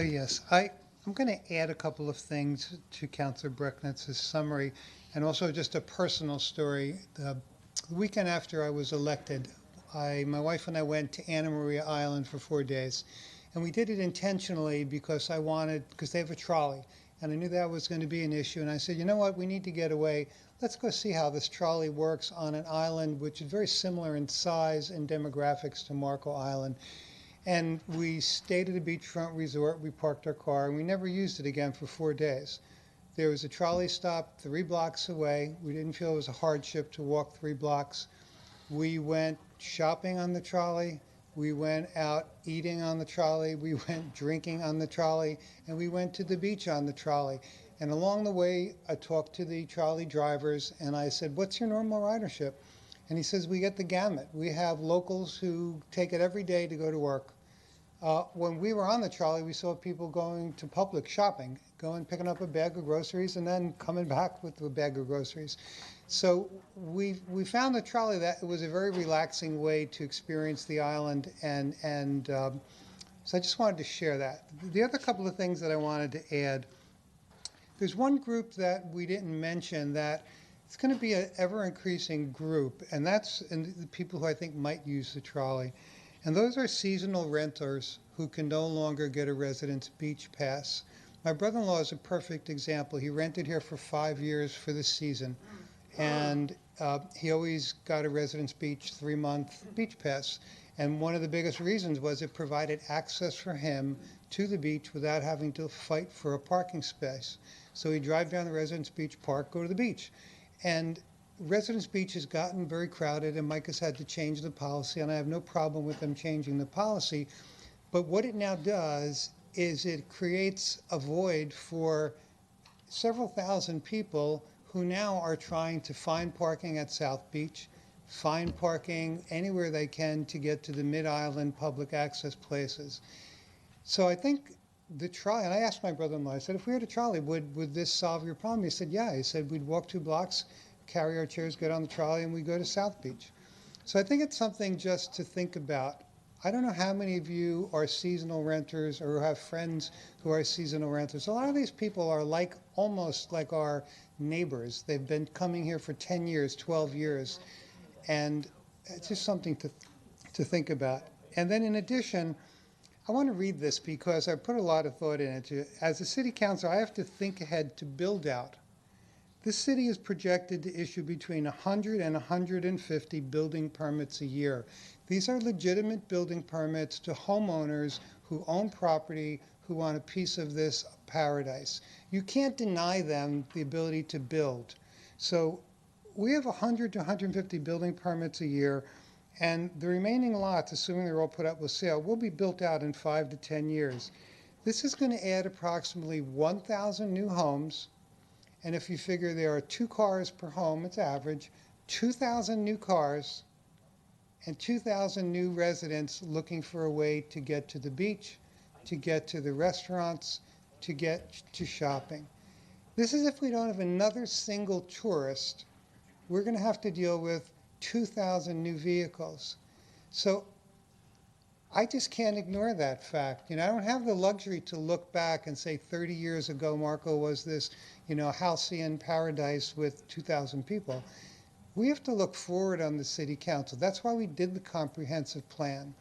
Yes, I'm going to add a couple of things to Councilor Brecknitz's summary and also just a personal story. The weekend after I was elected, my wife and I went to Anna Maria Island for 4 days. And we did it intentionally because because they have a trolley. And I knew that was going to be an issue. And I said, you know what, we need to get away. Let's go see how this trolley works on an island which is very similar in size and demographics to Marco Island. And we stayed at a beachfront resort. We parked our car, and we never used it again for 4 days. There was a trolley stop 3 blocks away. We didn't feel it was a hardship to walk 3 blocks. We went shopping on the trolley. We went out eating on the trolley. We went drinking on the trolley. And we went to the beach on the trolley. And along the way, I talked to the trolley drivers, and I said, what's your normal ridership? And he says, we get the gamut. We have locals who take it every day to go to work. When we were on the trolley, we saw people going to Publix shopping, picking up a bag of groceries, and then coming back with a bag of groceries. So we found the trolley that it was a very relaxing way to experience the island, and so I just wanted to share that. The other couple of things that I wanted to add, there's one group that we didn't mention that it's going to be an ever-increasing group, and that's the people who I think might use the trolley. And those are seasonal renters who can no longer get a residence beach pass. My brother-in-law is a perfect example. He rented here for 5 years for the season, and he always got a residence beach 3-month beach pass. And one of the biggest reasons was it provided access for him to the beach without having to fight for a parking space. So he'd drive down the Residence Beach Park, go to the beach. And Residence Beach has gotten very crowded, and Mike has had to change the policy, and I have no problem with them changing the policy. But what it now does is it creates a void for several thousand people who now are trying to find parking at South Beach, find parking anywhere they can to get to the Mid-Island public access places. So I think the trolley, and I asked my brother-in-law, I said, if we had a trolley, would this solve your problem? He said, yeah. He said, we'd walk 2 blocks, carry our chairs, get on the trolley, and we go to South Beach. So I think it's something just to think about. I don't know how many of you are seasonal renters or have friends who are seasonal renters. A lot of these people are almost like our neighbors. They've been coming here for 10 years, 12 years, and it's just something to think about. And then in addition, I want to read this because I put a lot of thought in it. As a city councilor, I have to think ahead to build out. This city is projected to issue between 100 and 150 building permits a year. These are legitimate building permits to homeowners who own property, who want a piece of this paradise. You can't deny them the ability to build. So we have 100 to 150 building permits a year, and the remaining lots, assuming they're all put up with sale, will be built out in 5 to 10 years. This is going to add approximately 1,000 new homes. And if you figure there are 2 cars per home, it's average, 2,000 new cars and 2,000 new residents looking for a way to get to the beach, to get to the restaurants, to get to shopping. This is if we don't have another single tourist, we're going to have to deal with 2,000 new vehicles. So I just can't ignore that fact. I don't have the luxury to look back and say 30 years ago Marco was this, halcyon paradise with 2,000 people. We have to look forward on the city council. That's why we did the comprehensive plan.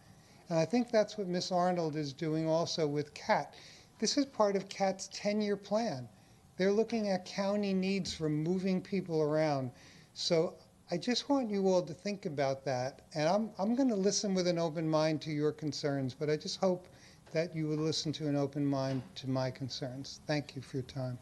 And I think that's what Ms. Arnold is doing also with CAT. This is part of CAT's 10-year plan. They're looking at county needs for moving people around. So I just want you all to think about that. And I'm going to listen with an open mind to your concerns, but I just hope that you will listen to an open mind to my concerns. Thank you for your time.